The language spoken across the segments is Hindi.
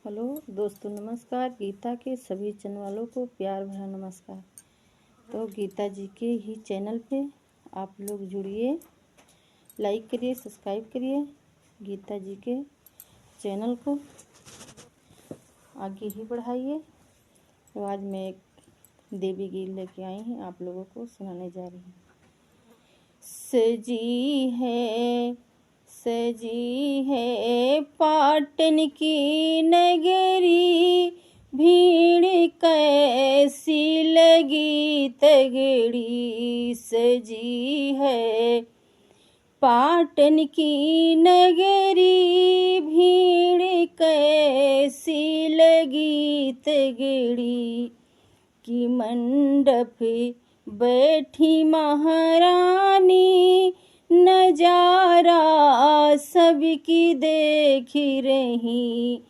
हेलो दोस्तों, नमस्कार। गीता के सभी चैनल वालों को प्यार भरा नमस्कार। तो गीता जी के ही चैनल पे आप लोग जुड़िए, लाइक करिए, सब्सक्राइब करिए। गीता जी के चैनल को आगे ही बढ़ाइए। तो आज मैं एक देवी गीत लेके आई हूँ, आप लोगों को सुनाने जा रही हूँ। सजी है पाटन की नगरी, भीड़ कैसी लगी तगड़ी। सजी है पाटन की नगरी, भीड़ कैसी लगी तगड़ी। कि मंडप बैठी महारानी, नजारा सबकी देख रही।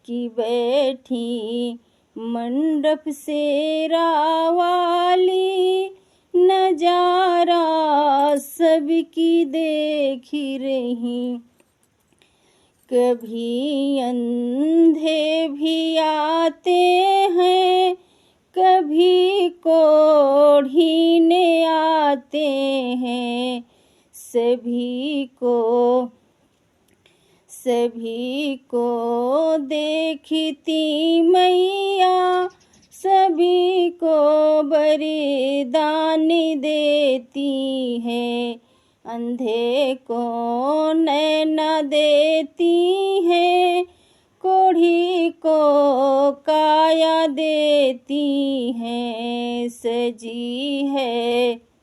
कि बैठी मंडप से रावाली, नजारा सबकी देख रही। कभी अंधे भी आते हैं, कभी कोढ़ीने आते हैं। सभी को देखती मैया, सभी को वरदान देती है। अंधे को नैना देती है, कोढ़ी को काया देती है। सजी है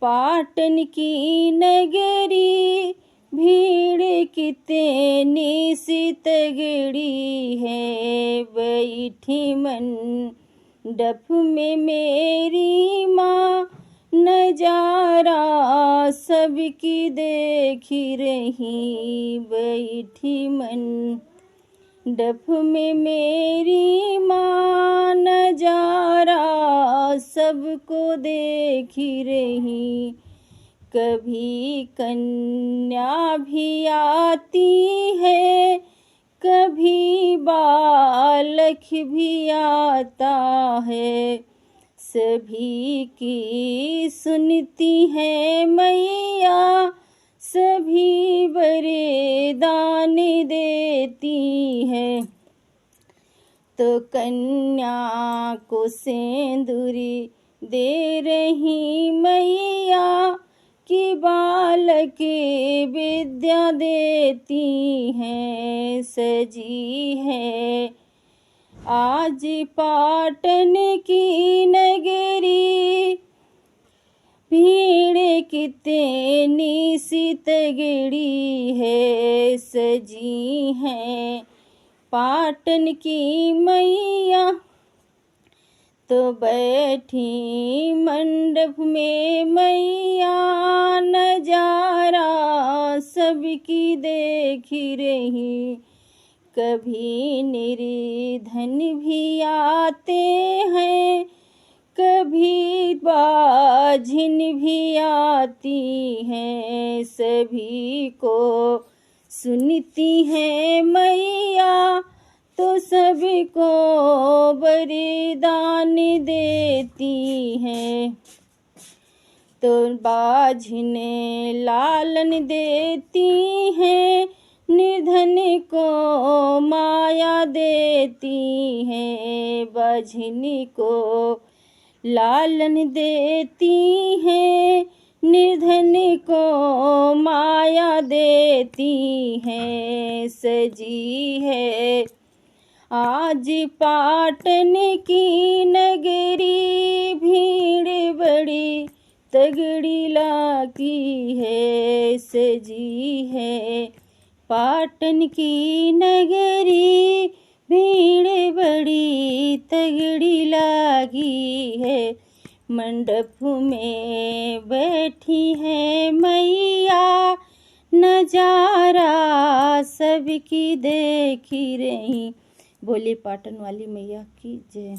पाटन की नगरी, भीड़ कितनी सी तगड़ी है। बैठी मंडप में मेरी माँ, नजारा सबकी देख रही। बैठी मंडप में मेरी माँ, नजारा सबको देख रही। कभी कन्या भी आती है, कभी बालक भी आता है। सभी की सुनती है मैया, सभी वरदान देती है। तो कन्या को सेंदूरी दे रही मैया, कि बालक विद्या देती हैं। सजी है आज पाटन की नगरी, भीड़ कितनी सी तगड़ी है। सजी है पाटन की मैया, तो बैठी मंडप में मैया, नजारा सबकी देख रही। कभी निर्धन भी आते हैं, कभी बाझिन भी आती हैं। सभी को सुनती है मैया, तो सबको वरदान देती हैं। तो बाझिन लालन देती हैं, निर्धन को माया देती हैं। बाझिन को लालन देती हैं, निर्धन को माया देती हैं। सजी है आज पाटन की नगरी, भीड़ बड़ी तगड़ी लागी है। सजी है पाटन की नगरी, भीड़ बड़ी तगड़ी लागी है। मंडप में बैठी है मैया, नजारा सबकी देख रही। बोले पाटन वाली मैया की जय।